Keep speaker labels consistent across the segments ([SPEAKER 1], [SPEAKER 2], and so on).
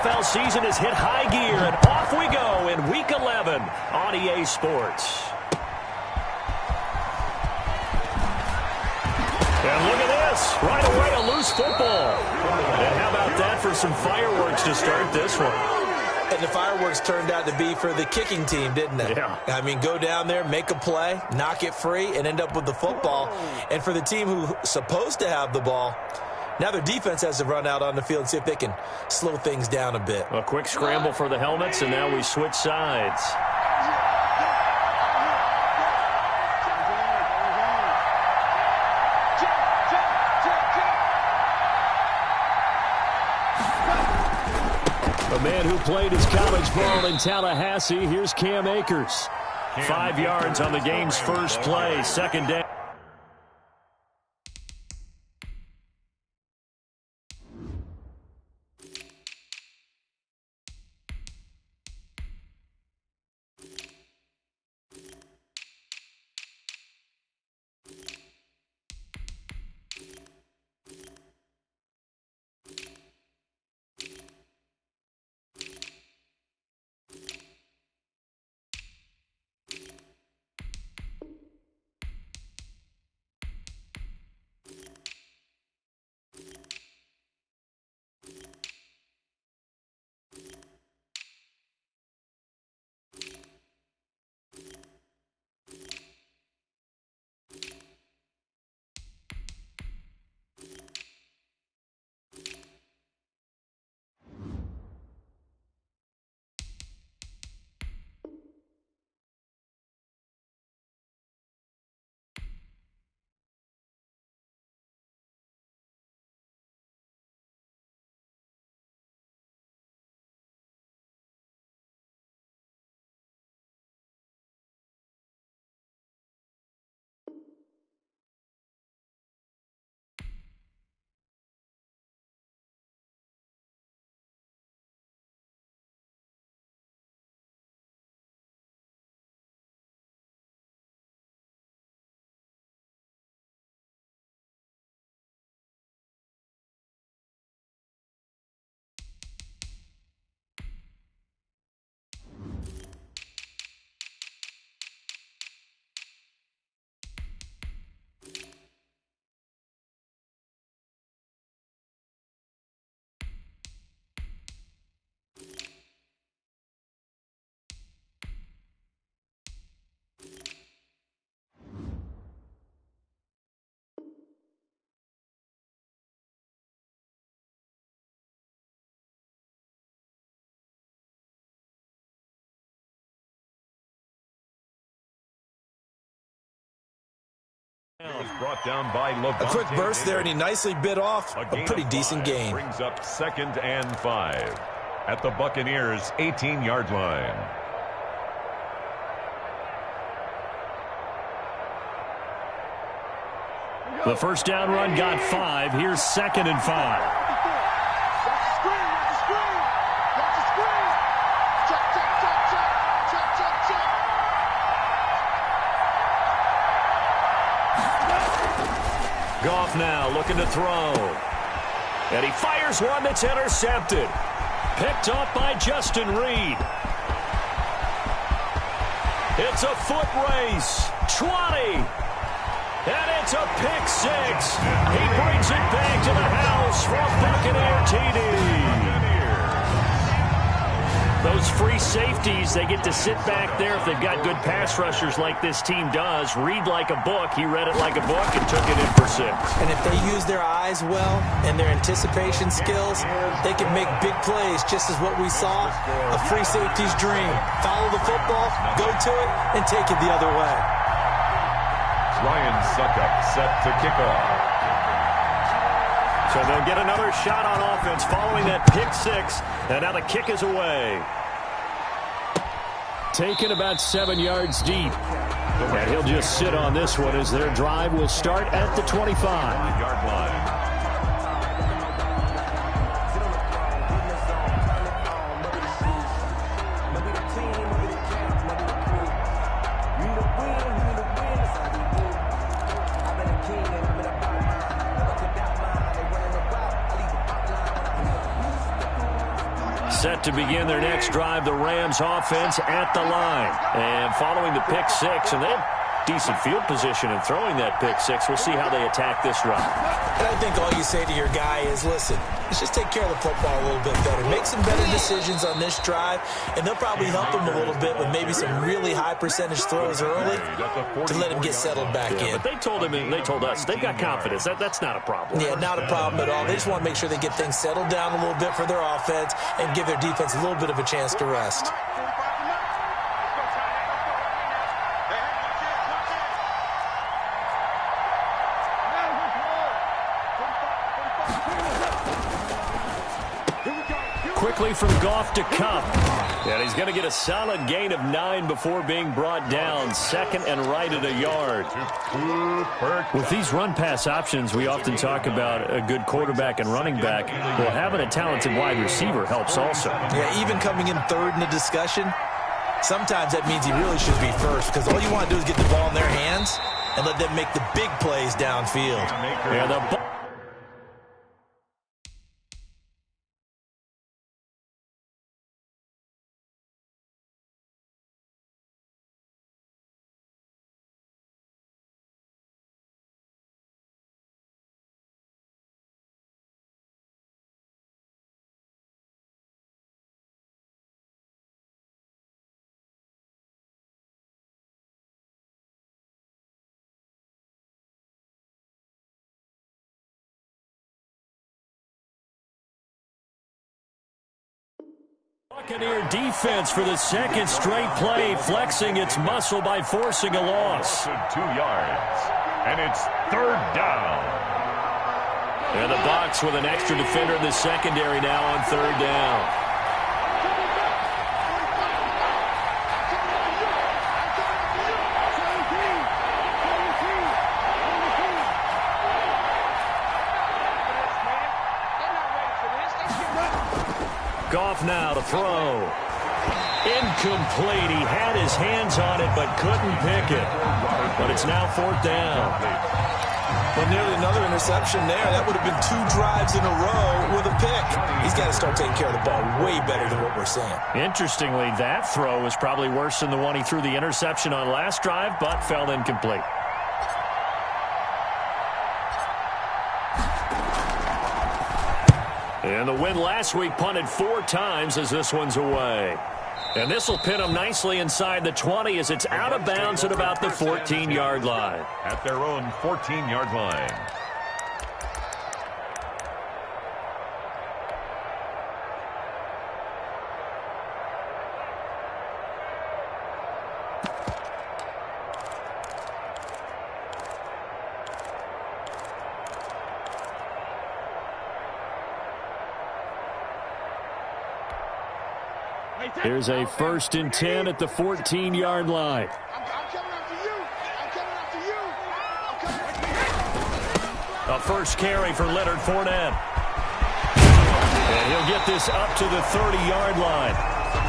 [SPEAKER 1] NFL season has hit high gear, and off we go in Week 11 on EA Sports. And look at this. Right away, a loose football. And how about that for some fireworks to start this one?
[SPEAKER 2] And the fireworks turned out to be for the kicking team, didn't they?
[SPEAKER 1] Yeah.
[SPEAKER 2] I mean, go down there, make a play, knock it free, and end up with the football. And for the team who's supposed to have the ball, now their defense has to run out on the field and see if they can slow things down a bit.
[SPEAKER 1] A quick scramble for the helmets, and now we switch sides. A man who played his college ball in Tallahassee, here's Cam Akers. 5 yards on the game's first play, second down.
[SPEAKER 3] Brought down by
[SPEAKER 2] a quick burst there, and he nicely bit off a pretty decent gain.
[SPEAKER 3] Brings up 2nd and 5 at the Buccaneers' 18-yard line.
[SPEAKER 1] The first down run got 5. Here's 2nd and 5. Goff now looking to throw. And he fires one that's intercepted. Picked up by Justin Reed. It's a foot race. 20. And it's a pick 6. He brings it back to the house for a Buccaneer TD. Those free safeties, they get to sit back there if they've got good pass rushers like this team does. Read like a book. He read it like a book and took it in for 6.
[SPEAKER 2] And if they use their eyes well and their anticipation skills, they can make big plays, just as what we saw, a free safety's dream. Follow the football, go to it, and take it the other way.
[SPEAKER 3] Ryan Succop set to kick off.
[SPEAKER 1] So they'll get another shot on offense following that pick 6. And now the kick is away. Taken about 7 yards deep. And he'll just sit on this one as their drive will start at the 25-yard line. set to begin their next drive. The Rams offense at the line. And following the pick six, and they have decent field position in throwing that pick six. We'll see how they attack this run.
[SPEAKER 2] And I think all you say to your guy is, listen, let's just take care of the football a little bit better. Make some better decisions on this drive, and they'll probably help him a little bit with maybe some really high percentage throws early to let him get settled back in.
[SPEAKER 1] But they told him, and they told us, they've got confidence. That's not a problem.
[SPEAKER 2] Yeah, not a problem at all. They just want to make sure they get things settled down a little bit for their offense and give their defense a little bit of a chance to rest.
[SPEAKER 1] Quickly from Goff to Kupp. And he's going to get a solid gain of 9 before being brought down. Second and right at a yard. With these run-pass options, we often talk about a good quarterback and running back. Well, having a talented wide receiver helps also.
[SPEAKER 2] Yeah, even coming in third in the discussion, sometimes that means he really should be first, because all you want to do is get the ball in their hands and let them make the big plays downfield.
[SPEAKER 1] Yeah, the ball. Buccaneer defense for the second straight play, flexing its muscle by forcing a loss.
[SPEAKER 3] 2 yards, and it's third down.
[SPEAKER 1] And the Bucs with an extra defender in the secondary now on third down. Goff now to throw. Incomplete. He had his hands on it but couldn't pick it. But it's now fourth down.
[SPEAKER 2] Well, nearly another interception there. That would have been 2 drives in a row with a pick. He's got to start taking care of the ball way better than what we're seeing.
[SPEAKER 1] Interestingly, that throw was probably worse than the one he threw the interception on last drive, but fell incomplete. And the win last week punted 4 times as this one's away. And this will pin them nicely inside the 20 as it's out of bounds at about the 14-yard line.
[SPEAKER 3] At their own 14-yard line.
[SPEAKER 1] Here's a 1st and 10 at the 14-yard line. A first carry for Leonard Fournette. And he'll get this up to the 30-yard line.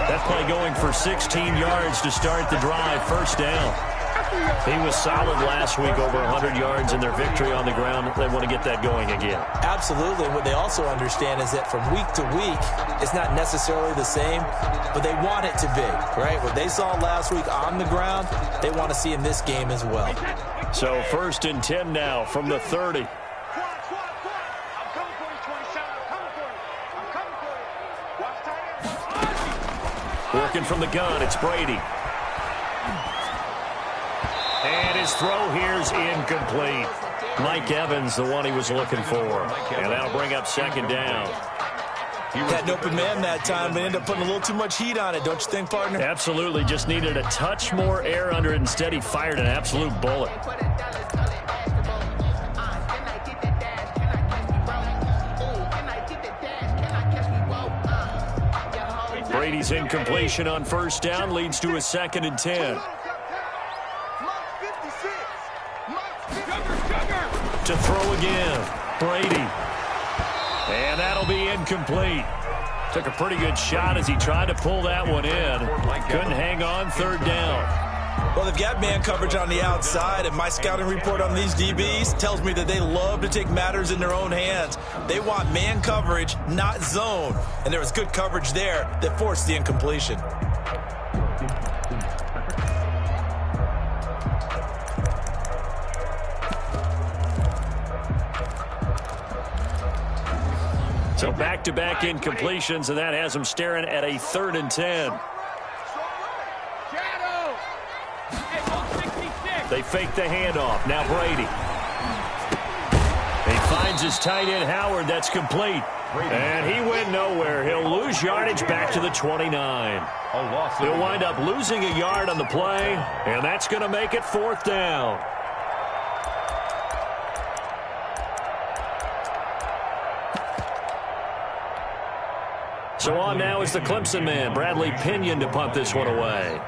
[SPEAKER 1] That play going for 16 yards to start the drive. First down. He was solid last week, over 100 yards in their victory on the ground. They want to get that going again.
[SPEAKER 2] Absolutely. What they also understand is that from week to week, it's not necessarily the same, but they want it to be, right? What they saw last week on the ground, they want to see in this game as well.
[SPEAKER 1] So 1st and 10 now from the 30. Working from the gun, it's Brady. And his throw here's incomplete. Mike Evans, the one he was looking for. And that'll bring up 2nd down.
[SPEAKER 2] He had an open man that time, but ended up putting a little too much heat on it, don't you think, partner?
[SPEAKER 1] Absolutely. Just needed a touch more air under it. Instead, he fired an absolute bullet. Brady's incompletion on 1st down leads to a 2nd and 10. To throw again, Brady. And that'll be incomplete. Took a pretty good shot as he tried to pull that one in. Couldn't hang on, 3rd down.
[SPEAKER 2] Well, they've got man coverage on the outside, and my scouting report on these DBs tells me that they love to take matters in their own hands. They want man coverage, not zone. And there was good coverage there that forced the incompletion.
[SPEAKER 1] So back-to-back incompletions, and that has them staring at a 3rd and 10. They fake the handoff. Now Brady. He finds his tight end, Howard. That's complete. And he went nowhere. He'll lose yardage back to the 29. He'll wind up losing a yard on the play, and that's going to make it 4th down. So on now is the Clemson man, Bradley Pinion, to punt this one away.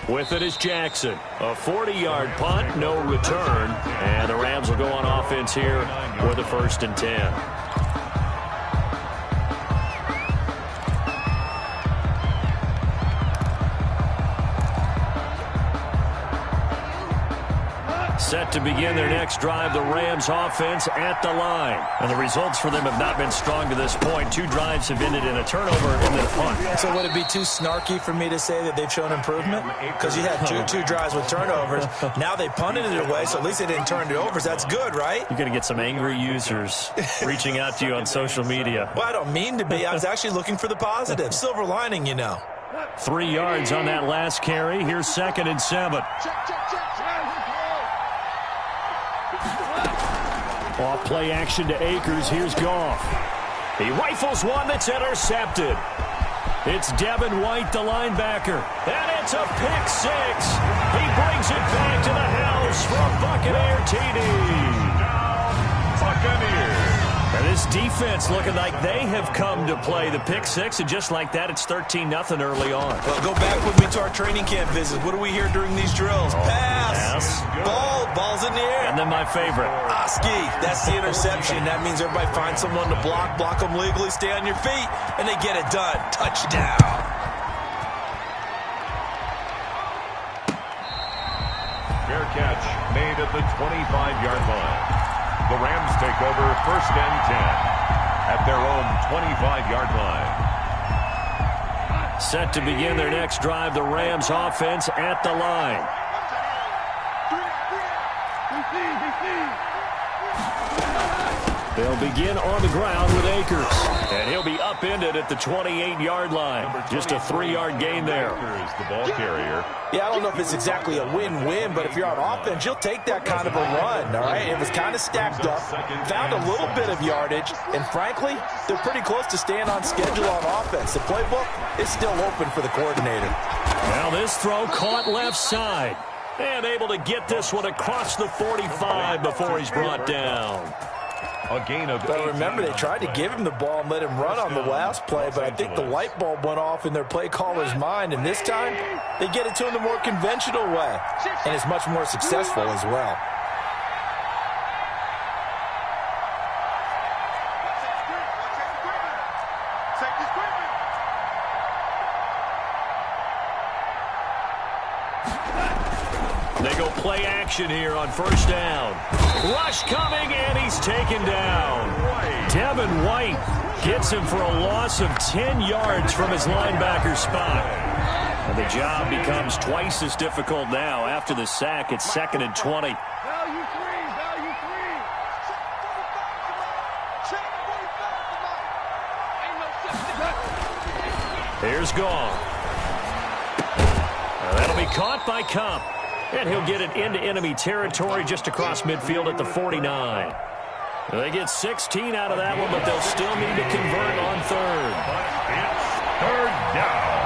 [SPEAKER 1] With it is Jackson. A 40-yard punt, no return. And the Rams will go on offense here with a 1st and 10. Set to begin their next drive, the Rams offense at the line. And the results for them have not been strong to this point. 2 drives have ended in a turnover and then a punt.
[SPEAKER 2] So would it be too snarky for me to say that they've shown improvement? Because you had two drives with turnovers. Now they punted it away, so at least they didn't turn it over. So that's good, right?
[SPEAKER 1] You're going to get some angry users reaching out to you on social media.
[SPEAKER 2] Well, I don't mean to be. I was actually looking for the positive. Silver lining, you know.
[SPEAKER 1] 3 yards on that last carry. Here's 2nd and 7. Off play action to Akers. Here's Goff. He rifles one that's intercepted. It's Devin White, the linebacker. And it's a pick 6. He brings it back to the house for a Buccaneer TD.
[SPEAKER 3] Buccaneers.
[SPEAKER 1] And this defense looking like they have come to play the pick 6. And just like that, it's 13-0 early on.
[SPEAKER 2] Well, go back with me to our training camp visit. What do we hear during these drills? Pass. Ball's in the air.
[SPEAKER 1] And then my favorite.
[SPEAKER 2] Oski, that's the interception. That means everybody finds someone to block them legally, stay on your feet, and they get it done. Touchdown.
[SPEAKER 3] Fair catch made at the 25-yard line. The Rams take over 1st and 10 at their own 25-yard line.
[SPEAKER 1] Set to begin their next drive, the Rams offense at the line. They'll begin on the ground with Akers. And he'll be upended at the 28-yard line. Just a 3-yard gain there.
[SPEAKER 3] Akers, the ball carrier.
[SPEAKER 2] Yeah, I don't know if it's exactly a win-win, but if you're on offense, you'll take that kind of a run, all right? It was kind of stacked up, found a little bit of yardage, and frankly, they're pretty close to staying on schedule on offense. The playbook is still open for the coordinator.
[SPEAKER 1] Now this throw caught left side. And able to get this one across the 45 before he's brought down.
[SPEAKER 3] A gain of
[SPEAKER 2] But remember, they tried to give him the ball and let him run on the last play, but I think the light bulb went off in their play caller's mind, and this time they get it to him the more conventional way, and it's much more successful as well.
[SPEAKER 1] They go play action here on 1st down. Rush coming, and he's taken down. Devin White gets him for a loss of 10 yards from his linebacker spot. And the job becomes twice as difficult now. After the sack, it's 2nd and 20. Here's Goff. That'll be caught by Kupp. And he'll get it into enemy territory just across midfield at the 49. They get 16 out of that one, but they'll still need to convert on 3rd.
[SPEAKER 3] It's 3rd down.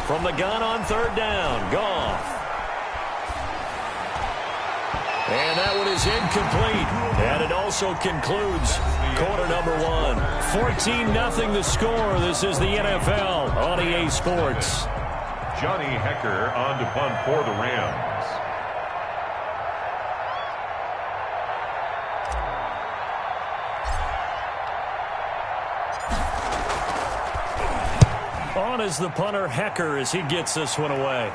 [SPEAKER 1] From the gun on 3rd down, Goff. And that one is is incomplete. And it also concludes quarter number one. 14-0 the score. This is the NFL on EA Sports.
[SPEAKER 3] Johnny Hekker on to punt for the Rams.
[SPEAKER 1] On is the punter, Hekker, as he gets this one away.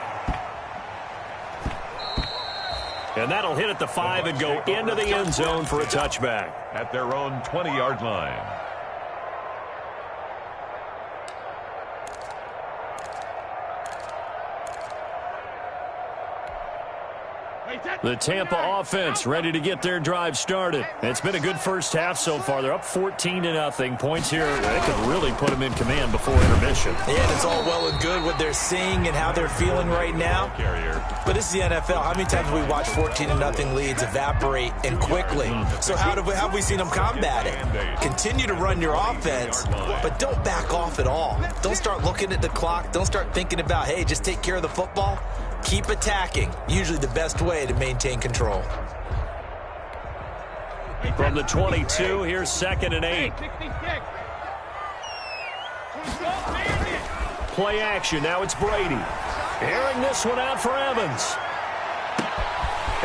[SPEAKER 1] And that'll hit at the 5 and go into the end zone for a touchback.
[SPEAKER 3] At their own 20-yard line.
[SPEAKER 1] The Tampa offense ready to get their drive started. It's been a good first half so far. They're up 14-0. Points here, they could really put them in command before intermission.
[SPEAKER 2] Yeah, and it's all well and good what they're seeing and how they're feeling right now. But this is the NFL. How many times have we watched 14-0 leads evaporate and quickly? So how have we seen them combat it? Continue to run your offense, but don't back off at all. Don't start looking at the clock. Don't start thinking about, hey, just take care of the football. Keep attacking. Usually the best way to maintain control.
[SPEAKER 1] From the 22, here's 2nd and 8. Play action. Now it's Brady. Airing this one out for Evans.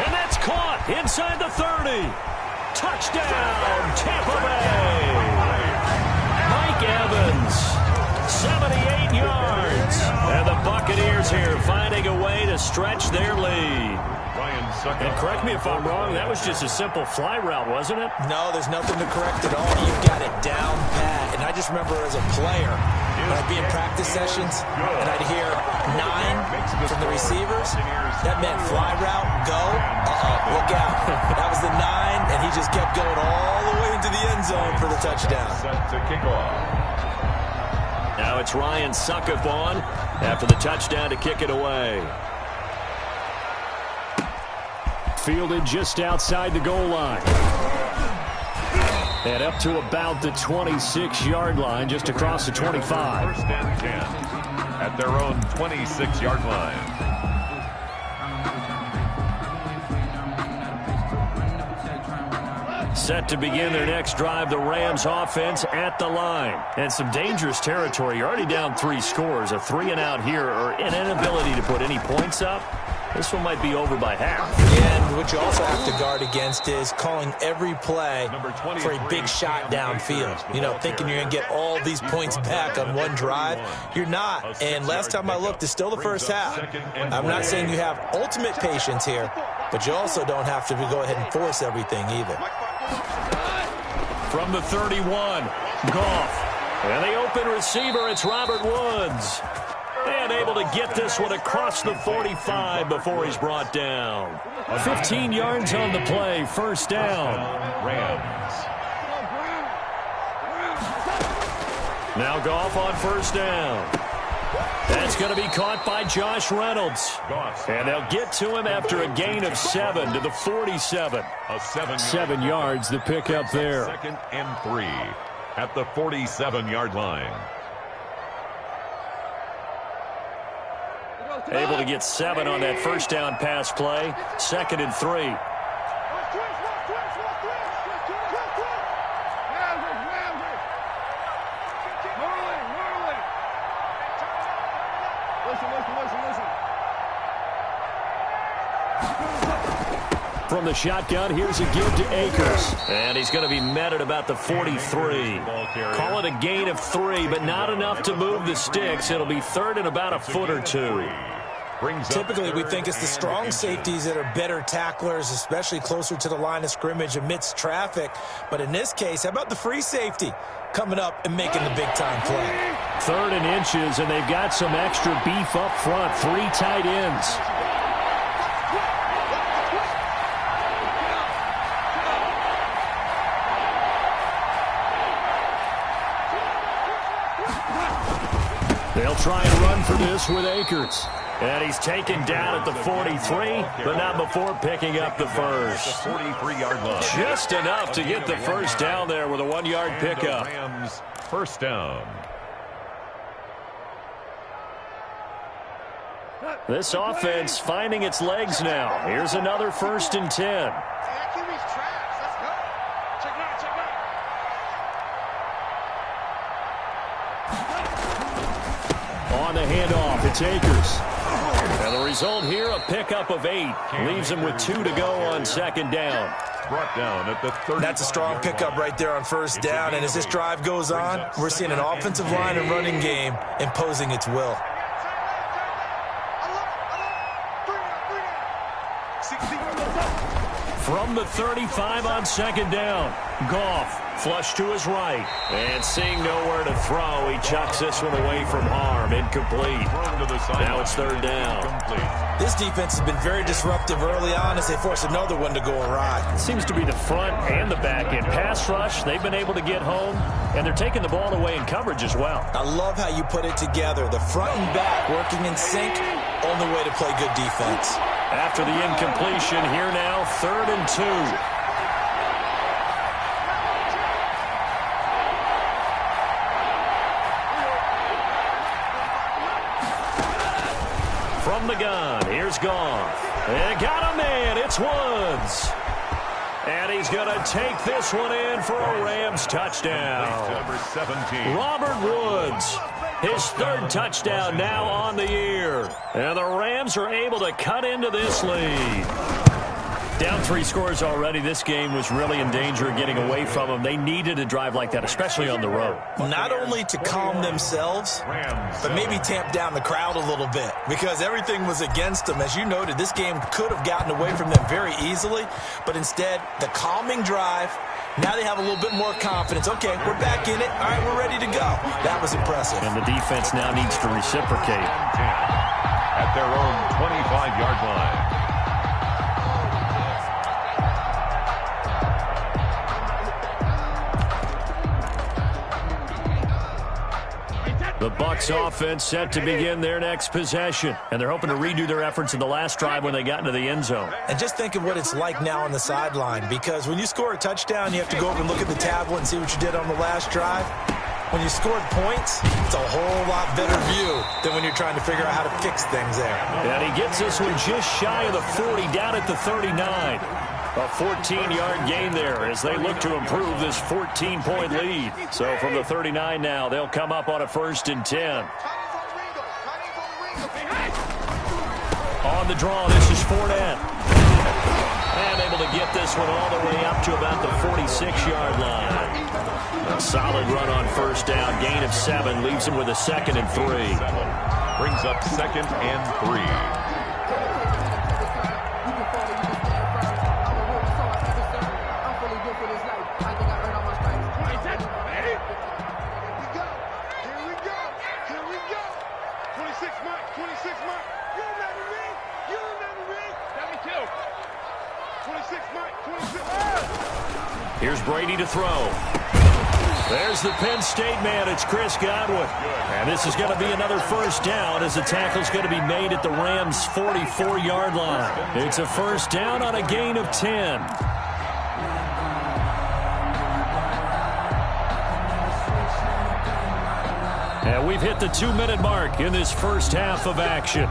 [SPEAKER 1] And that's caught inside the 30. Touchdown, Tampa Bay. Mike Evans, 78 yards. And the Buccaneers here finding a way to stretch their lead. And correct me if I'm wrong, that was just a simple fly route, wasn't it?
[SPEAKER 2] No, there's nothing to correct at all. You've got it down pat. And I just remember as a player, when I'd be in practice sessions, and I'd hear 9 from the receivers, that meant fly route, go, look out. That was the 9, and he just kept going all the way into the end zone for the touchdown.
[SPEAKER 3] Set to kick off.
[SPEAKER 1] Now it's Ryan Suckup on after the touchdown to kick it away. Fielded just outside the goal line. And up to about the 26-yard line, just across the 25.
[SPEAKER 3] 1st and 10 at their own 26-yard line.
[SPEAKER 1] Set to begin their next drive, the Rams offense at the line. And some dangerous territory. You're already down 3 scores. A 3-and-out here or an inability to put any points up. This one might be over by half.
[SPEAKER 2] And what you also have to guard against is calling every play for a big shot downfield. You know, thinking you're going to get all these points back on one drive. You're not. And last time I looked, it's still the first half. I'm not saying you have ultimate patience here, but you also don't have to go ahead and force everything either.
[SPEAKER 1] From the 31, Goff. And the open receiver, it's Robert Woods. And able to get this one across the 45 before he's brought down. 15 yards on the play, 1st down.
[SPEAKER 3] Rams.
[SPEAKER 1] Now Goff on 1st down. That's going to be caught by Josh Reynolds. And they'll get to him after a gain of 7 to the 47. 7 yards, the pickup there.
[SPEAKER 3] 2nd and 3 at the 47-yard line.
[SPEAKER 1] Able to get 7 on that 1st down pass play. 2nd and 3. From the shotgun, here's a give to Akers. And he's going to be met at about the 43. Call it a gain of 3, but not enough to move the sticks. It'll be 3rd and about a foot or 2.
[SPEAKER 2] Typically, we think it's the strong safeties that are better tacklers, especially closer to the line of scrimmage amidst traffic. But in this case, how about the free safety coming up and making the big-time play?
[SPEAKER 1] 3rd and inches, and they've got some extra beef up front. 3 tight ends. They'll try and run for this with Akers. And he's taken down at the 43, but not before picking up the first.
[SPEAKER 3] 43-yard line.
[SPEAKER 1] Just enough to get the first down there with a 1-yard pickup.
[SPEAKER 3] Rams 1st down.
[SPEAKER 1] This offense finding its legs now. Here's another 1st and 10. on the handoff. It's Akers. And the result here, a pickup of 8. Leaves him with 2 to go on second down.
[SPEAKER 3] Brought down at the 30.
[SPEAKER 2] That's a strong pickup right there on first down. And as this drive goes on, we're seeing an offensive line and running game imposing its will.
[SPEAKER 1] From the 35 on second down, Goff flush to his right. And seeing nowhere to throw, he chucks this one away from harm. Incomplete. Now it's third down.
[SPEAKER 2] This defense has been very disruptive early on as they force another one to go awry.
[SPEAKER 1] Seems to be the front and the back end. Pass rush, they've been able to get home, and they're taking the ball away in coverage as well.
[SPEAKER 2] I love how you put it together. The front and back working in sync, only way to play good defense.
[SPEAKER 1] After the incompletion, here now, 3rd and 2. From the gun, here's Goff. And got a man, it's Woods. And he's going to take this one in for a Rams touchdown.
[SPEAKER 3] Number 17.
[SPEAKER 1] Robert Woods, his 3rd touchdown now on the year. And the Rams are able to cut into this lead. Down 3 scores already. This game was really in danger of getting away from them. They needed a drive like that, especially on the road.
[SPEAKER 2] Not only to calm themselves, but maybe tamp down the crowd a little bit because everything was against them. As you noted, this game could have gotten away from them very easily, but instead, the calming drive, now they have a little bit more confidence. Okay, we're back in it. All right, we're ready to go. That was impressive.
[SPEAKER 1] And the defense now needs to reciprocate.
[SPEAKER 3] At their own 25-yard line.
[SPEAKER 1] The Bucs offense set to begin their next possession. And they're hoping to redo their efforts in the last drive when they got into the end zone.
[SPEAKER 2] And just think of what it's like now on the sideline, because when you score a touchdown, you have to go over and look at the tablet and see what you did on the last drive. When you scored points, it's a whole lot better view than when you're trying to figure out how to fix things there.
[SPEAKER 1] And he gets this one just shy of the 40, down at the 39. A 14-yard gain there as they look to improve this 14-point lead. So from the 39 now, they'll come up on a 1st and 10. On the draw, this is Fournette. And able to get this one all the way up to about the 46-yard line. A solid run on 1st down, gain of 7, leaves him with a 2nd and 3.
[SPEAKER 3] Brings up 2nd and 3.
[SPEAKER 1] Here's Brady to throw. There's the Penn State man. It's Chris Godwin. And this is going to be another 1st down as the tackle's going to be made at the Rams' 44-yard line. It's a 1st down on a gain of 10. And we've hit the 2-minute mark in this first half of action.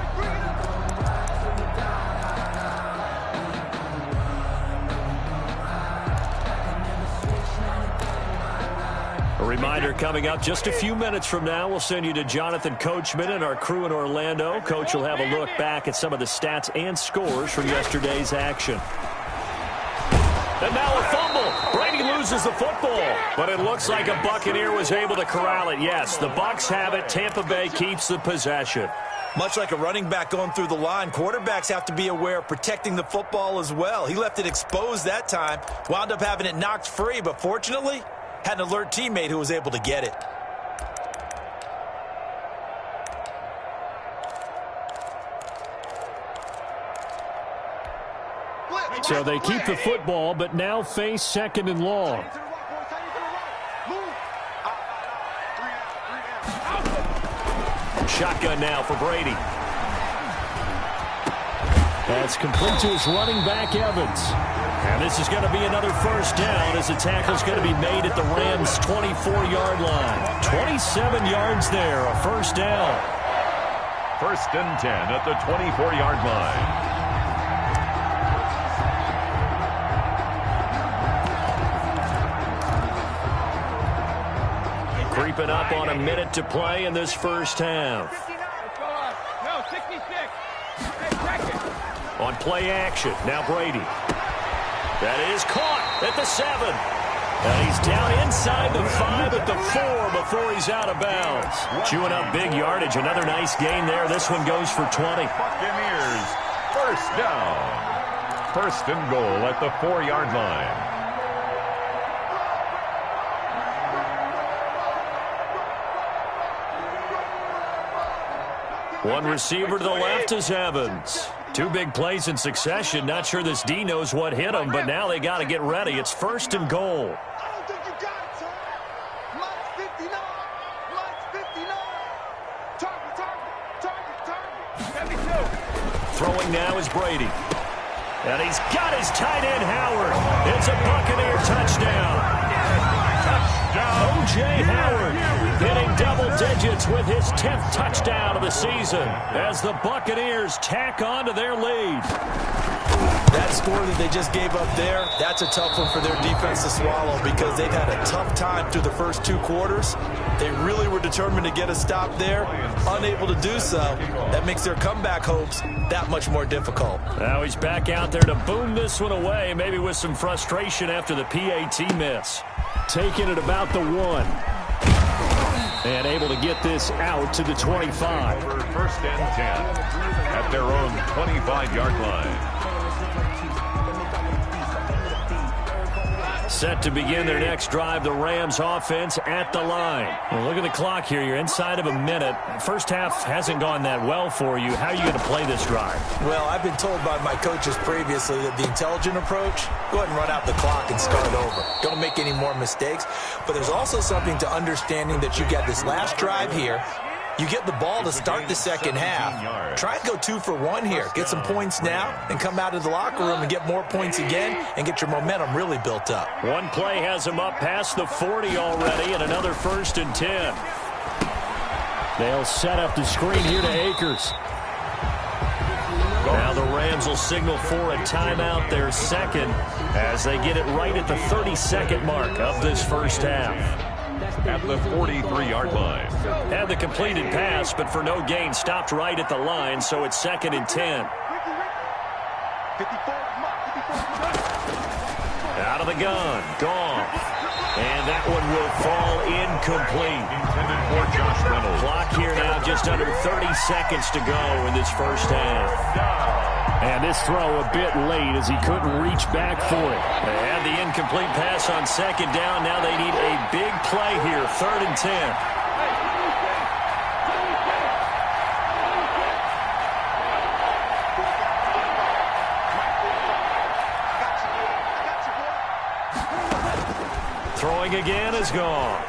[SPEAKER 1] Reminder coming up just a few minutes from now, we'll send you to Jonathan Coachman and our crew in Orlando. Coach will have a look back at some of the stats and scores from yesterday's action. And now a fumble. Brady loses the football, but it looks like a Buccaneer was able to corral it. Yes, the Bucs have it. Tampa Bay keeps the possession.
[SPEAKER 2] Much like a running back going through the line, quarterbacks have to be aware of protecting the football as well. He left it exposed that time, wound up having it knocked free, but fortunately, had an alert teammate who was able to get it.
[SPEAKER 1] So they keep the football, but now face 2nd and long. Shotgun now for Brady. That's complete to his running back, Evans. And this is going to be another 1st down as the tackle's going to be made at the Rams' 24-yard line. 27 yards there, a 1st down.
[SPEAKER 3] 1st and 10 at the 24-yard line.
[SPEAKER 1] Creeping up on a minute to play in this first half. play action. Now Brady. That is caught at the 7. And he's down inside the 5 at the 4 before he's out of bounds. Chewing up big yardage. Another nice gain there. This one goes for 20.
[SPEAKER 3] Buccaneers, first down. First and goal at the 4-yard line.
[SPEAKER 1] One receiver to the left is Evans. 2 big plays in succession. Not sure this D knows what hit him, but now they got to get ready. It's first and goal. Throwing now is Brady. And he's got his tight end, Howard. It's a Buccaneer touchdown. O.J. Howard hitting double digits with his 10th touchdown of the season as the Buccaneers tack on to their lead.
[SPEAKER 2] That score that they just gave up there, that's a tough one for their defense to swallow because they've had a tough time through the first 2 quarters. They really were determined to get a stop there, unable to do so. That makes their comeback hopes that much more difficult.
[SPEAKER 1] Now he's back out there to boom this one away, maybe with some frustration after the PAT miss. Taking it about the 1. And able to get this out to the 25.
[SPEAKER 3] First and 10 at their own 25-yard line.
[SPEAKER 1] Set to begin their next drive, the Rams offense at the line. Well, look at the clock here. You're inside of a minute. First half hasn't gone that well for you. How are you going to play this drive?
[SPEAKER 2] Well, I've been told by my coaches previously that the intelligent approach, go ahead and run out the clock and start over. Don't make any more mistakes. But there's also something to understanding that you got this last drive here. You get the ball to start the second half. Try and go 2 for 1 here. Get some points now and come out of the locker room and get more points again and get your momentum really built up.
[SPEAKER 1] One play has him up past the 40 already and another first and 10. They'll set up the screen here to Akers. Now the Rams will signal for a timeout, their second, as they get it right at the 32nd mark of this first half.
[SPEAKER 3] At the 43-yard line.
[SPEAKER 1] Had the completed pass, but for no gain, stopped right at the line, so it's 2nd and 10. Out of the gun, Goff. And that one will fall incomplete.
[SPEAKER 3] Intended for Josh Reynolds.
[SPEAKER 1] Clock here now, just under 30 seconds to go in this first half. And this throw a bit late as he couldn't reach back for it. They had the incomplete pass on second down. Now they need a big play here, 3rd and 10. Throwing again is gone.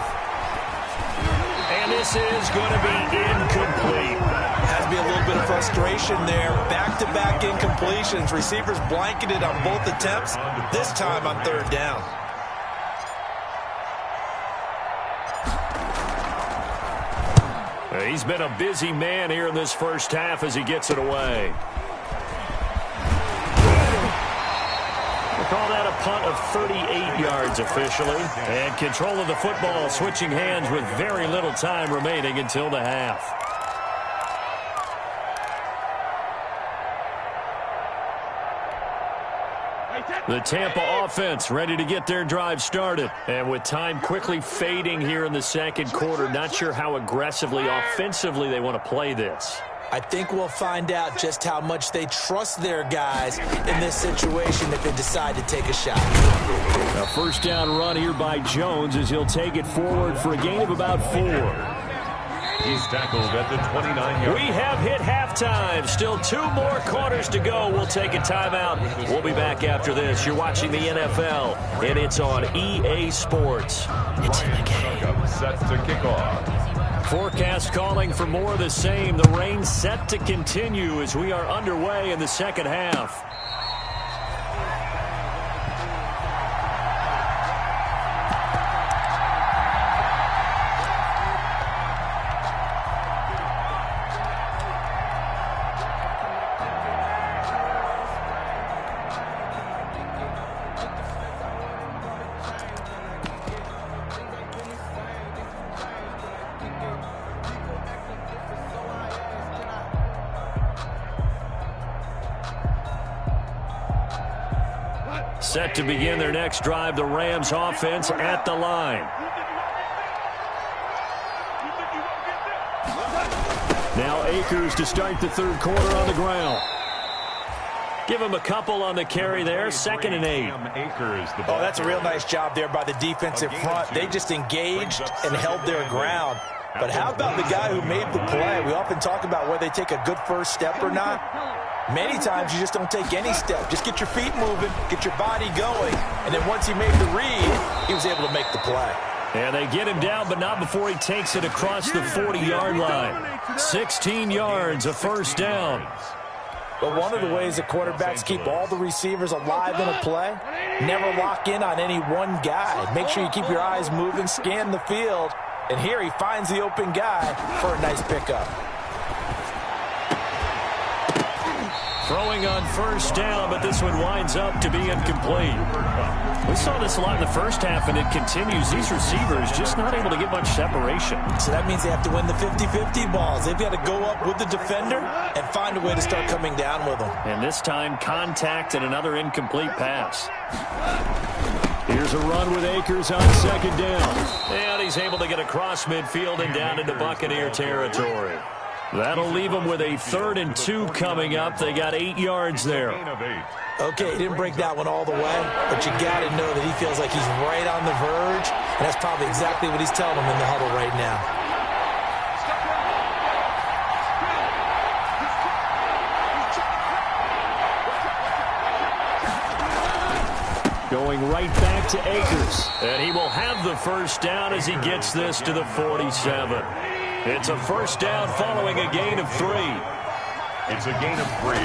[SPEAKER 1] And this is going to be incomplete.
[SPEAKER 2] Has to be a little bit of frustration there. Back-to-back incompletions. Receivers blanketed on both attempts, this time on 3rd down.
[SPEAKER 1] He's been a busy man here in this first half as he gets it away. Call that a punt of 38 yards officially. And control of the football switching hands with very little time remaining until the half. The Tampa offense ready to get their drive started. And with time quickly fading here in the second quarter, not sure how aggressively, offensively they want to play this.
[SPEAKER 2] I think we'll find out just how much they trust their guys in this situation if they decide to take a shot.
[SPEAKER 1] A first down run here by Jones as he'll take it forward for a gain of about 4.
[SPEAKER 3] He's tackled at the 29-yard.
[SPEAKER 1] We have hit halftime. Still 2 more quarters to go. We'll take a timeout. We'll be back after this. You're watching the NFL, and it's on EA Sports. It's in the game.
[SPEAKER 3] Set to kick off.
[SPEAKER 1] Forecast calling for more of the same. The rain set to continue as we are underway in the second half. Set to begin their next drive, the Rams offense at the line. Now Akers to start the third quarter on the ground. Give him a couple on the carry there, 2nd and 8.
[SPEAKER 2] Oh, that's a real nice job there by the defensive front. They just engaged and held their ground. But how about the guy who made the play? We often talk about whether they take a good first step or not. Many times you just don't take any step. Just get your feet moving, get your body going, and then once he made the read, he was able to make the play.
[SPEAKER 1] And they get him down, but not before he takes it across the 40-yard line. 16 yards, a first down.
[SPEAKER 2] But one of the ways that quarterbacks keep all the receivers alive in a play, never lock in on any one guy. Make sure you keep your eyes moving, scan the field, and here he finds the open guy for a nice pickup.
[SPEAKER 1] Throwing on first down, but this one winds up to be incomplete. We saw this a lot in the first half, and it continues. These receivers just not able to get much separation.
[SPEAKER 2] So that means they have to win the 50-50 balls. They've got to go up with the defender and find a way to start coming down with them.
[SPEAKER 1] And this time, contact and another incomplete pass. Here's a run with Akers on 2nd down. And he's able to get across midfield and down into Buccaneer territory. That'll leave them with a 3rd and 2 coming up. They got 8 yards there.
[SPEAKER 2] Okay, he didn't break that one all the way, but you got to know that he feels like he's right on the verge, and that's probably exactly what he's telling them in the huddle right now.
[SPEAKER 1] Going right back to Akers. And he will have the first down as he gets this to the 47. It's a first down following a gain of 3.
[SPEAKER 3] It's a gain of 3.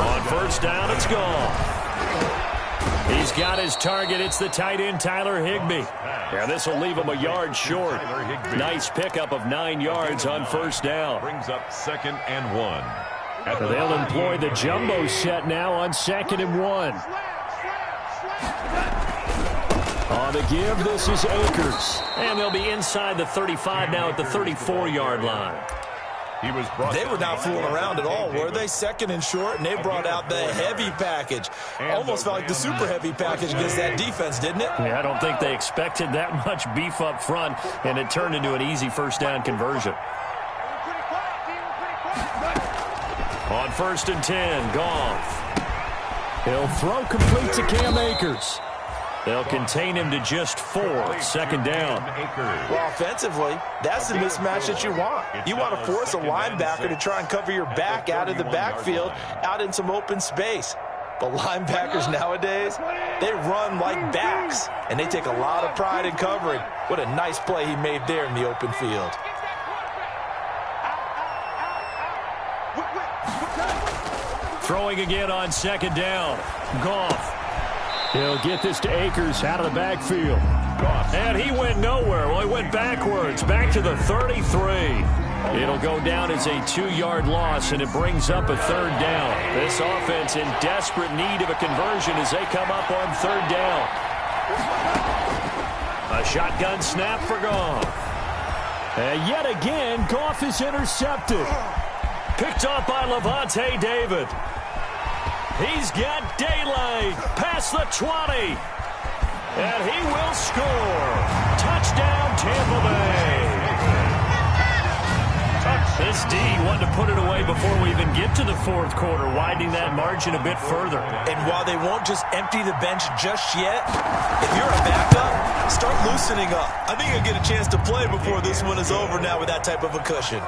[SPEAKER 1] On first down, it's gone. He's got his target. It's the tight end, Tyler Higbee. Yeah, this will leave him a yard short. Nice pickup of 9 yards on first down.
[SPEAKER 3] Brings up 2nd and 1.
[SPEAKER 1] They'll employ the jumbo set now on 2nd and 1. On the give, this is Akers. And they'll be inside the 35 now at the 34-yard line.
[SPEAKER 2] They were not fooling around at all, were they? 2nd and short, and they brought out the heavy package. Almost felt like the super heavy package against that defense, didn't it?
[SPEAKER 1] Yeah, I don't think they expected that much beef up front, and it turned into an easy first down conversion. On 1st and 10, Goff. He'll throw complete to Cam Akers. They'll contain him to just 4, 2nd down.
[SPEAKER 2] Well, offensively, that's the mismatch that you want. You want to force a linebacker to try and cover your back out of the backfield, out in some open space. But linebackers nowadays, they run like backs, and they take a lot of pride in covering. What a nice play he made there in the open field.
[SPEAKER 1] Throwing again on 2nd down. Goff. He'll get this to Akers out of the backfield. And he went nowhere. Well, he went backwards, back to the 33. It'll go down as a 2-yard loss, and it brings up a 3rd down. This offense in desperate need of a conversion as they come up on 3rd down. A shotgun snap for Goff. And yet again, Goff is intercepted. Picked off by Levante David. He's got daylight past the 20. And he will score. Touchdown, Tampa Bay. This D wanted to put it away before we even get to the 4th quarter, widening that margin a bit further.
[SPEAKER 2] And while they won't just empty the bench just yet, if you're a backup, start loosening up. I think you'll get a chance to play before this one is over now with that type of a cushion.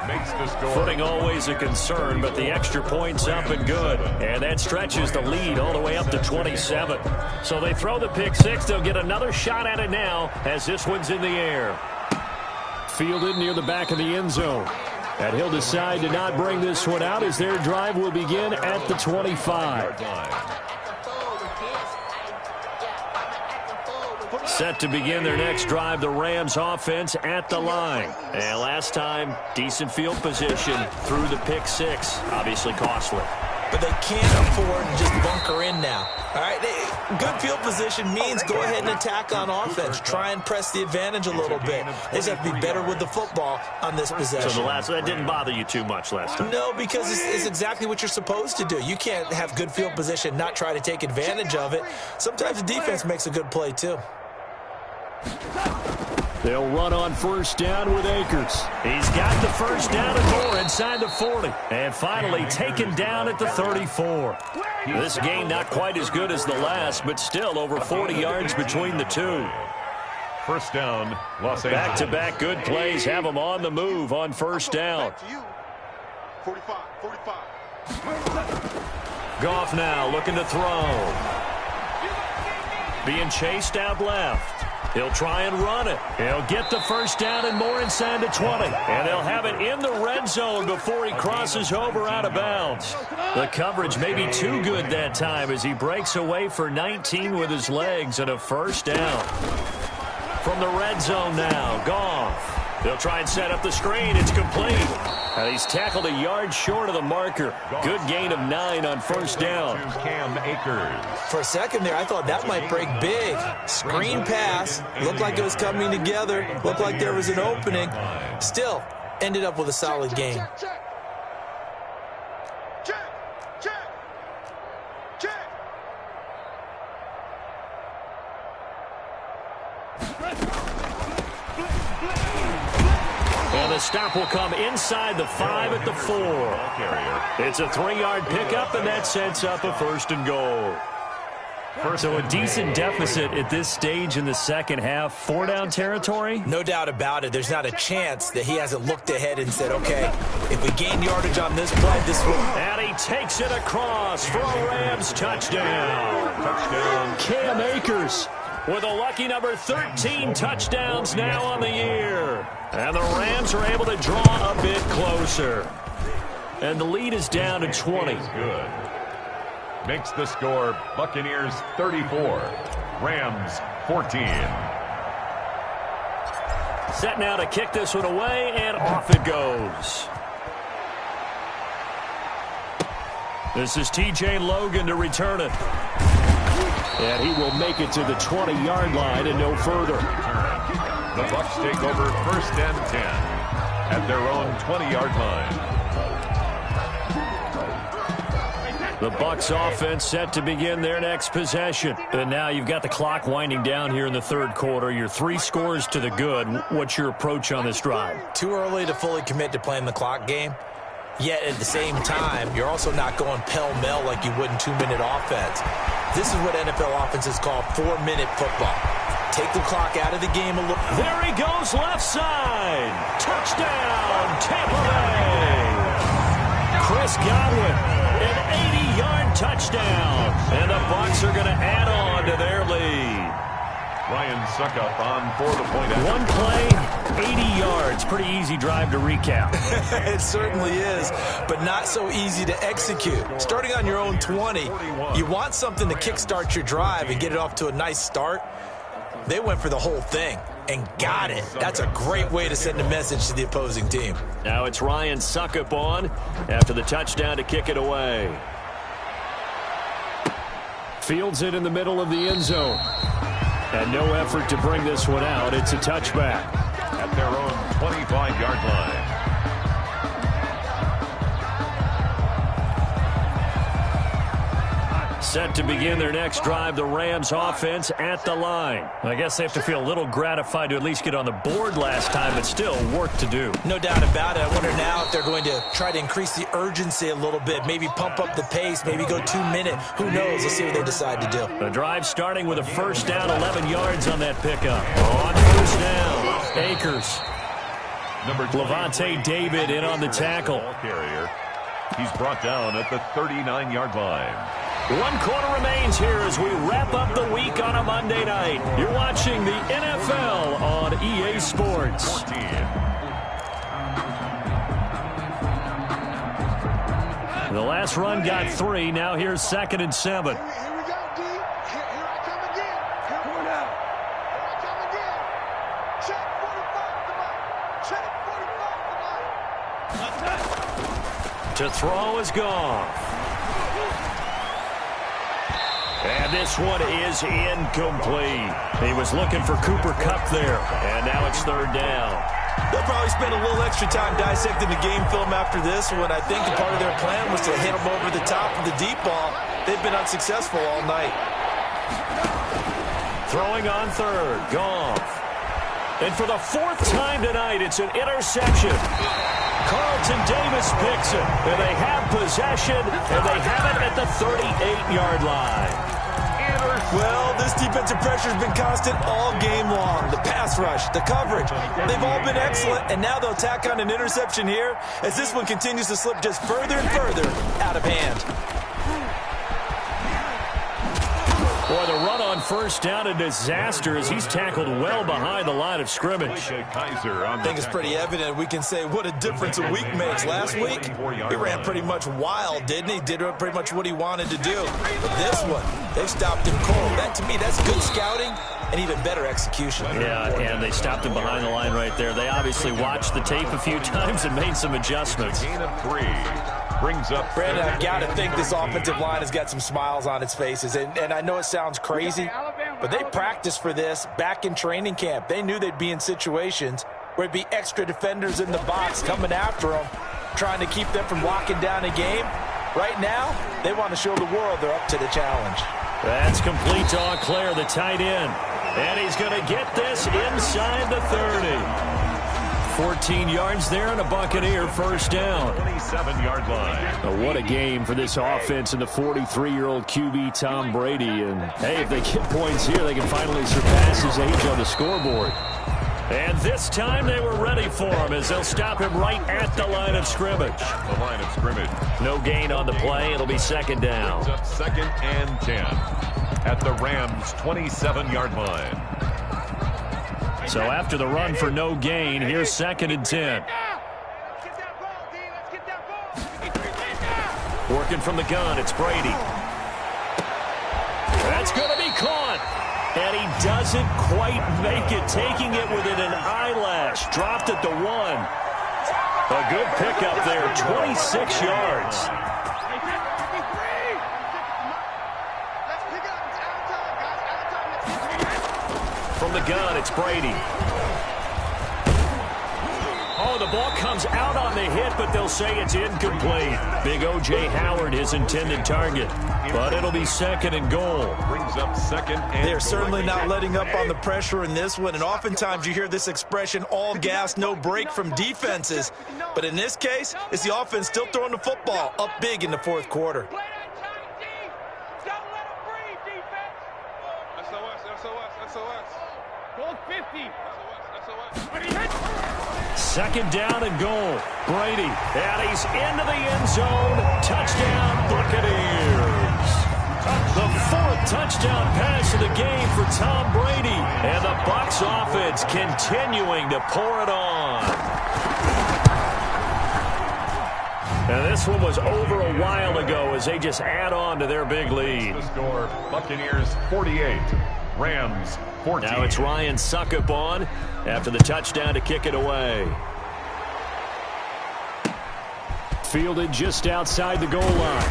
[SPEAKER 1] Footing always a concern, but the extra point's up and good. And that stretches the lead all the way up to 27. So they throw the pick 6. They'll get another shot at it now as this one's in the air. Fielded near the back of the end zone. And he'll decide to not bring this one out as their drive will begin at the 25. Set to begin their next drive, the Rams offense at the line. And last time, decent field position through the pick 6. Obviously costly.
[SPEAKER 2] but they can't afford to just bunker in now. All right, good field position means go ahead and attack on offense. Try and press the advantage a little bit. They just have to be better with the football on this possession.
[SPEAKER 1] So that didn't bother you too much last time?
[SPEAKER 2] No, because it's exactly what you're supposed to do. You can't have good field position, not try to take advantage of it. Sometimes the defense makes a good play, too.
[SPEAKER 1] They'll run on first down with Akers. He's got the first down and more inside the 40. And finally taken down at the 34. This game not quite as good as the last, but still over 40 yards between the two.
[SPEAKER 3] First down, Los Angeles.
[SPEAKER 1] Back-to-back good plays have them on the move on first down.
[SPEAKER 4] 45.
[SPEAKER 1] Goff now looking to throw. Being chased out left. He'll try and run it. He'll get the first down and more inside the 20. And they'll have it in the red zone before he crosses over out of bounds. The coverage may be too good that time as he breaks away for 19 with his legs and a first down. From the red zone now, Goff. They'll try and set up the screen. It's complete. And he's tackled a yard short of the marker. Good gain of 9 on first down.
[SPEAKER 3] Cam Akers.
[SPEAKER 2] For a second there, I thought that might break big. Screen pass. Looked like it was coming together. Looked like there was an opening. Still, ended up with a solid game.
[SPEAKER 1] And the stop will come inside the 5 at the 4. It's a 3-yard pickup, and that sets up a first and goal. So a decent deficit at this stage in the second half. 4-down territory?
[SPEAKER 2] No doubt about it. There's not a chance that he hasn't looked ahead and said, okay, if we gain yardage on this play, this will.
[SPEAKER 1] And he takes it across for a Rams touchdown. Cam Akers with a lucky number 13 touchdowns now on the year. And the Rams are able to draw a bit closer. And the lead is down to 20.
[SPEAKER 3] Good. Makes the score Buccaneers 34, Rams 14.
[SPEAKER 1] Set now to kick this one away, and off it goes. This is T.J. Logan to return it. And he will make it to the 20-yard line and no further.
[SPEAKER 3] The Bucs take over first and 10 at their own 20-yard line.
[SPEAKER 1] The Bucs offense set to begin their next possession. And now you've got the clock winding down here in the third quarter. You're 3 scores to the good. What's your approach on this drive?
[SPEAKER 2] Too early to fully commit to playing the clock game. Yet at the same time, you're also not going pell-mell like you would in 2-minute offense. This is what NFL offenses call 4-minute football. Take the clock out of the game a little.
[SPEAKER 1] There he goes, left side. Touchdown, Tampa Bay. Chris Godwin, an 80-yard touchdown. And the Bucs are going to add on to their lead.
[SPEAKER 3] Ryan Suckup on for the point.
[SPEAKER 1] One play, 80 yards. Pretty easy drive to recap.
[SPEAKER 2] It certainly is, but not so easy to execute. Starting on your own 20, you want something to kickstart your drive and get it off to a nice start. They went for the whole thing and got it. That's a great way to send a message to the opposing team.
[SPEAKER 1] Now it's Ryan Suckup on after the touchdown to kick it away. Fields it in the middle of the end zone. And no effort to bring this one out. It's a touchback.
[SPEAKER 3] At their own 25-yard line.
[SPEAKER 1] Set to begin their next drive, the Rams offense at the line. I guess they have to feel a little gratified to at least get on the board last time, but still work to do.
[SPEAKER 2] No doubt about it. I wonder now if they're going to try to increase the urgency a little bit, maybe pump up the pace, maybe go 2-minute. Who knows? Let's see what they decide to do.
[SPEAKER 1] The drive starting with a first down, 11 yards on that pickup. On first down, Akers. Levante David in on the tackle.
[SPEAKER 3] He's brought down at the 39-yard line.
[SPEAKER 1] 1 quarter remains here as we wrap up the week on a Monday night. You're watching the NFL on EA Sports.
[SPEAKER 3] 14.
[SPEAKER 1] The last run got 3. Now here's 2nd and 7.
[SPEAKER 4] Here we go, D. Here I come again. Come on now. Here I come again. Check 45 tonight. Check 45 tonight.
[SPEAKER 1] To throw is Goff. And this one is incomplete. He was looking for Cooper Kupp there, and now it's third down.
[SPEAKER 2] They'll probably spend a little extra time dissecting the game film after this one. I think the part of their plan was to hit them over the top of the deep ball. They've been unsuccessful all night.
[SPEAKER 1] Throwing on third, Goff. And for the fourth time tonight, it's an interception. Carlton Davis picks it, and they have possession, and they have it at the 38-yard line.
[SPEAKER 2] Well, this defensive pressure has been constant all game long. The pass rush, the coverage, they've all been excellent, and now they'll tack on an interception here as this one continues to slip just further and further out of hand.
[SPEAKER 1] Boy, the run on first down, a disaster as he's tackled well behind the line of scrimmage.
[SPEAKER 2] I think it's pretty evident. We can say what a difference a week makes. Last week, he ran pretty much wild, didn't he? Did pretty much what he wanted to do. But this one, they've stopped him cold. That, to me, that's good scouting and even better execution.
[SPEAKER 1] Yeah, and they stopped him behind the line right there. They obviously watched the tape a few times and made some adjustments.
[SPEAKER 3] Gain of 3. Brings up
[SPEAKER 2] Brandon, I've got to think this offensive line has got some smiles on its faces. And I know it sounds crazy, but they practiced for this back in training camp. They knew they'd be in situations where it'd be extra defenders in the box coming after them, trying to keep them from locking down a game. Right now, they want to show the world they're up to the challenge.
[SPEAKER 1] That's complete to Auclair, the tight end. And he's going to get this inside the 30. 14 yards there and a Buccaneer first down.
[SPEAKER 3] 27-yard line.
[SPEAKER 1] What a game for this offense and the 43-year-old QB Tom Brady. And, hey, if they get points here, they can finally surpass his age on the scoreboard. And this time they were ready for him as they'll stop him right at the line of scrimmage.
[SPEAKER 3] The line of scrimmage.
[SPEAKER 1] No gain on the play. It'll be second down.
[SPEAKER 3] It's up second and 10 at the Rams' 27-yard line.
[SPEAKER 1] So after the run for no gain, here's second and 10. Working from the gun, it's Brady. That's going to be caught. And he doesn't quite make it, taking it within an eyelash. Dropped at the 1. A good pickup there, 26 yards. From the gun, it's Brady. Oh, the ball comes out on the hit, but they'll say it's incomplete. Big O.J. Howard, his intended target. But it'll be second and goal.
[SPEAKER 3] Brings up second and
[SPEAKER 2] They're certainly not letting up on the pressure in this one, and oftentimes you hear this expression, all gas, no break from defenses. But in this case, it's the offense still throwing the football up big in the fourth quarter.
[SPEAKER 1] Second down and goal. Brady, and he's into the end zone. Touchdown, Buccaneers. The fourth touchdown pass of the game for Tom Brady. And the Bucs offense continuing to pour it on. And this one was over a while ago as they just add on to their big lead.
[SPEAKER 3] The score, Buccaneers 48, Rams 14.
[SPEAKER 1] Now it's Ryan Succop on after the touchdown to kick it away. Fielded just outside the goal line.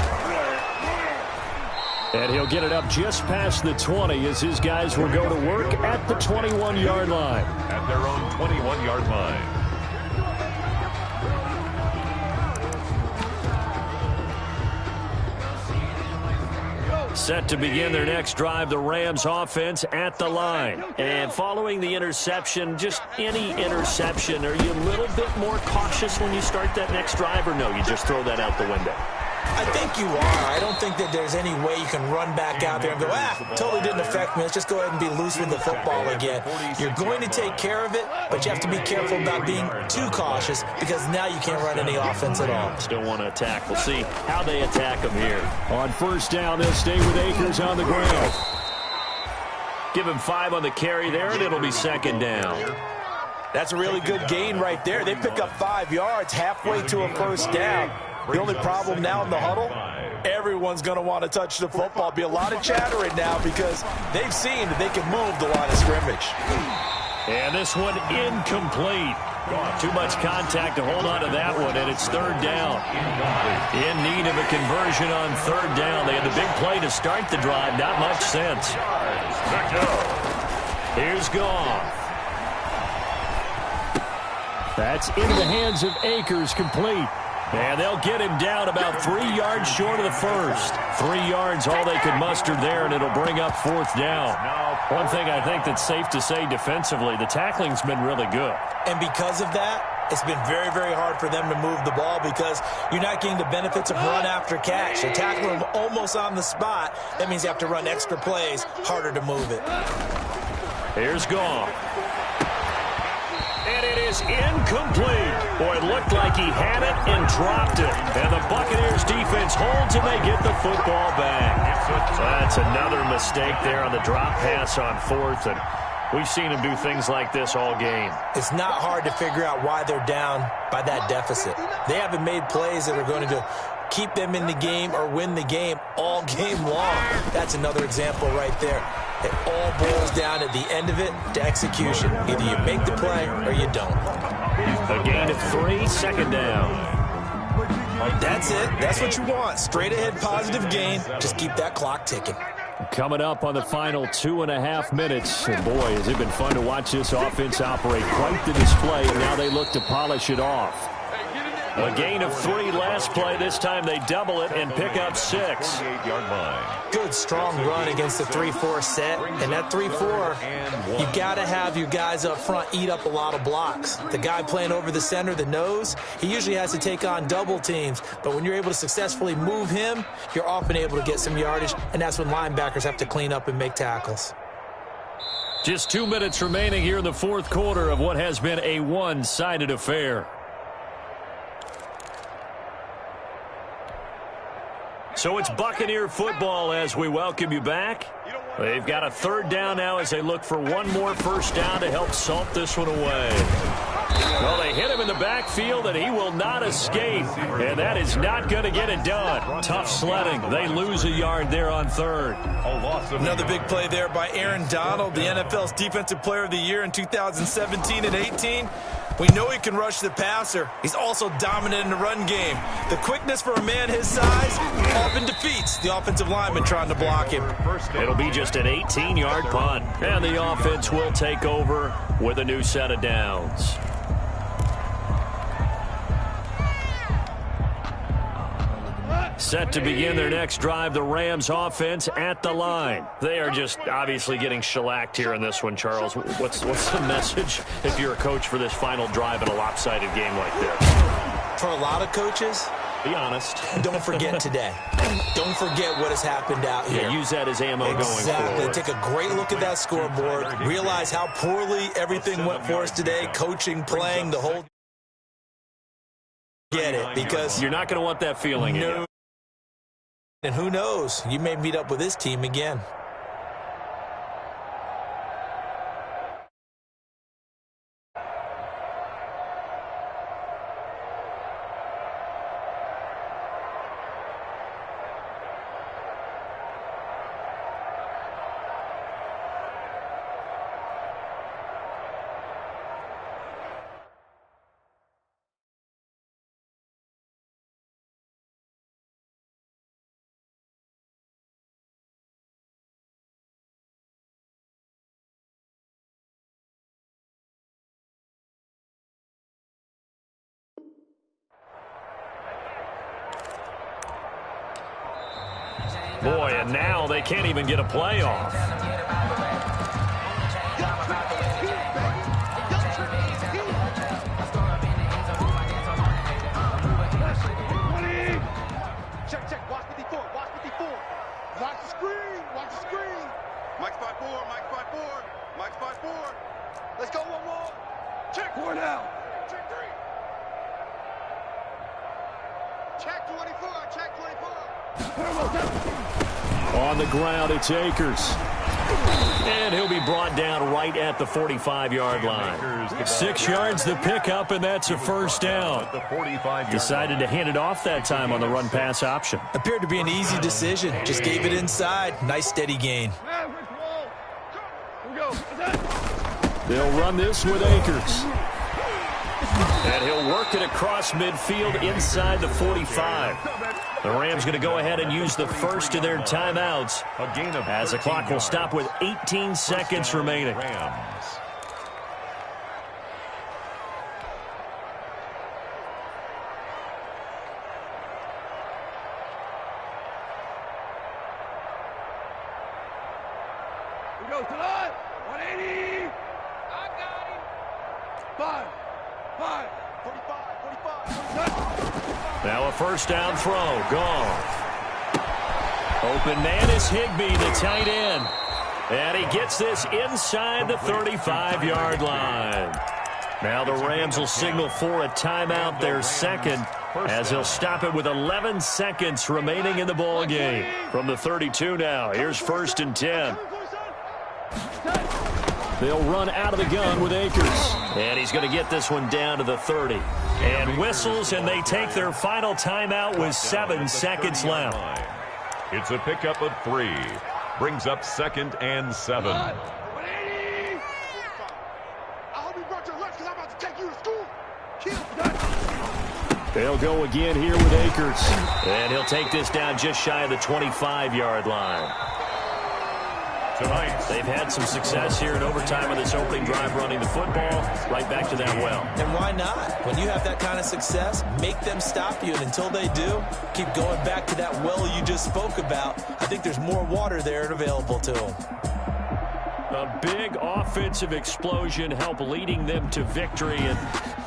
[SPEAKER 1] And he'll get it up just past the 20 as his guys will go to work at the 21-yard line.
[SPEAKER 3] At their own 21-yard line.
[SPEAKER 1] Set to begin their next drive, the Rams offense at the line. And following the interception, just any interception, are you a little bit more cautious when you start that next drive, or no, you just throw that out the window?
[SPEAKER 2] I think you are. I don't think that there's any way you can run back out there and go, totally didn't affect me. Let's just go ahead and be loose with the football again. You're going to take care of it, but you have to be careful about being too cautious because now you can't run any offense at all.
[SPEAKER 1] Still want to attack. We'll see how they attack him here. On first down, they'll stay with Akers on the ground. Give him 5 on the carry there, and it'll be second down.
[SPEAKER 2] That's a really good gain right there. They pick up 5 yards halfway to a first down. The only problem now in the huddle, everyone's going to want to touch the football. Be a lot of chattering now because they've seen that they can move the line of scrimmage.
[SPEAKER 1] And this one incomplete. Too much contact to hold on to that one, and it's third down. In need of a conversion on third down. They had the big play to start the drive. Not much sense. Here's Goff. That's into the hands of Akers, complete. And they'll get him down about 3 yards short of the first. 3 yards, all they could muster there, and it'll bring up fourth down. One thing I think that's safe to say defensively, the tackling's been really good.
[SPEAKER 2] And because of that, it's been very, very hard for them to move the ball because you're not getting the benefits of run after catch. They're tackling them almost on the spot. That means you have to run extra plays, harder to move it.
[SPEAKER 1] Here's Goff. And it is incomplete. Boy, it looked like he had it and dropped it. And the Buccaneers defense holds and they get the football back. That's another mistake there on the drop pass on fourth. And we've seen him do things like this all game.
[SPEAKER 2] It's not hard to figure out why they're down by that deficit. They haven't made plays that are going to keep them in the game or win the game all game long. That's another example right there. It all boils down at the end of it to execution. Either you make the play or you don't.
[SPEAKER 1] A gain of 3, second down.
[SPEAKER 2] That's it. That's what you want. Straight ahead positive gain. Just keep that clock ticking.
[SPEAKER 1] Coming up on the final 2.5 minutes. And boy, has it been fun to watch this offense operate. Quite the display, and now they look to polish it off. A gain of 3 last play. This time they double it and pick up 6.
[SPEAKER 2] Good, strong run against the 3-4 set. And that 3-4, you got to have your guys up front eat up a lot of blocks. The guy playing over the center, the nose, he usually has to take on double teams. But when you're able to successfully move him, you're often able to get some yardage. And that's when linebackers have to clean up and make tackles.
[SPEAKER 1] Just 2 minutes remaining here in the fourth quarter of what has been a one-sided affair. So it's Buccaneer football as we welcome you back. They've got a third down now as they look for one more first down to help salt this one away. Well, they hit him in the backfield, and he will not escape. And that is not going to get it done. Tough sledding. They lose a yard there on third.
[SPEAKER 2] Another big play there by Aaron Donald, the NFL's Defensive Player of the Year in 2017 and 18. We know he can rush the passer. He's also dominant in the run game. The quickness for a man his size often defeats the offensive lineman trying to block him.
[SPEAKER 1] It'll be just an 18-yard punt. And the offense will take over with a new set of downs. Set to begin their next drive, the Rams offense at the line. They are just obviously getting shellacked here in this one, Charles. What's the message if you're a coach for this final drive in a lopsided game like this?
[SPEAKER 2] For a lot of coaches,
[SPEAKER 1] be honest.
[SPEAKER 2] Don't forget today. Don't forget what has happened out here.
[SPEAKER 1] Yeah, use that as ammo going forward.
[SPEAKER 2] Exactly. Take a great look at that scoreboard. Realize how poorly everything went for us today. Coaching, playing, the whole... Get it, because...
[SPEAKER 1] You're not going to want that feeling again.
[SPEAKER 2] And who knows, you may meet up with this team again.
[SPEAKER 1] Boy, and now they can't even get a playoff.
[SPEAKER 4] Check. Watch 54. Watch the screen. Mike's 5-4. Mike's 5-4. Let's go one more. Check 4 now. Check 3. Check 24. Check 24.
[SPEAKER 1] On the ground, it's Akers. And he'll be brought down right at the 45-yard line. 6 yards the pickup, and that's a first down. Decided to hand it off that time on the run-pass option.
[SPEAKER 2] Appeared to be an easy decision. Just gave it inside. Nice steady gain.
[SPEAKER 1] They'll run this with Akers. And he'll work it across midfield inside the 45. The Rams going to go ahead and use the first of their timeouts as the clock will stop with 18 seconds remaining.
[SPEAKER 4] Go to line. 180. I got him. 5, 45.
[SPEAKER 1] Now a first down throw. Gone. Open man is Higbee, the tight end. And he gets this inside the 35-yard line. Now the Rams will signal for a timeout, their second, as they'll stop it with 11 seconds remaining in the ball game. From the 32 now, here's 1st and 10. They'll run out of the gun with Akers. And he's going to get this one down to the 30. And whistles, and they take their final timeout with 7 seconds left.
[SPEAKER 3] It's a pickup of 3. Brings up 2nd and 7.
[SPEAKER 4] 180. I hope you brought your lunch because I'm about to take you to school.
[SPEAKER 1] They'll go again here with Akers. And he'll take this down just shy of the 25-yard line.
[SPEAKER 3] Tonight,
[SPEAKER 1] they've had some success here in overtime with this opening drive running the football right back to that well.
[SPEAKER 2] And why not? When you have that kind of success, make them stop you. And until they do, keep going back to that well you just spoke about. I think there's more water there and available to them.
[SPEAKER 1] A big offensive explosion helped leading them to victory. And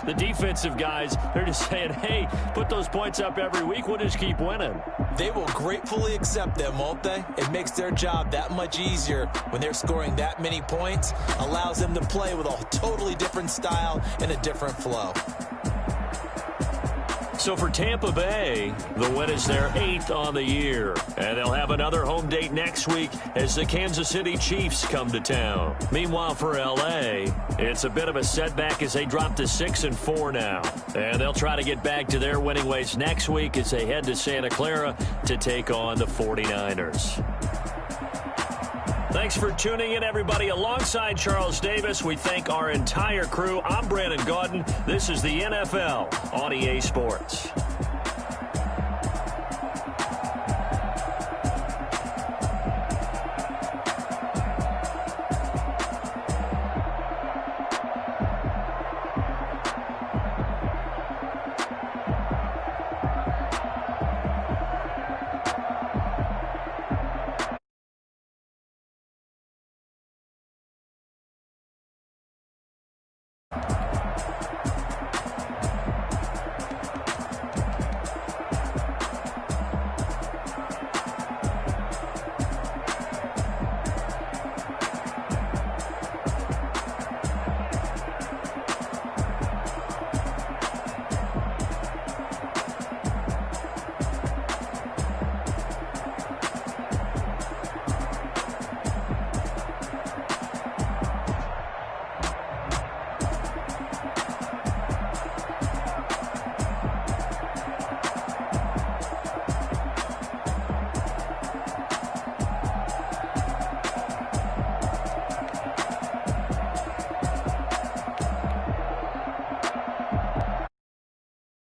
[SPEAKER 1] the defensive guys, they're just saying, hey, put those points up every week. We'll just keep winning.
[SPEAKER 2] They will gratefully accept them, won't they? It makes their job that much easier when they're scoring that many points. Allows them to play with a totally different style and a different flow.
[SPEAKER 1] So for Tampa Bay, the win is their 8th on the year. And they'll have another home date next week as the Kansas City Chiefs come to town. Meanwhile, for L.A., it's a bit of a setback as they drop to 6-4 now. And they'll try to get back to their winning ways next week as they head to Santa Clara to take on the 49ers. Thanks for tuning in, everybody. Alongside Charles Davis, we thank our entire crew. I'm Brandon Gaudin. This is the NFL on EA Sports.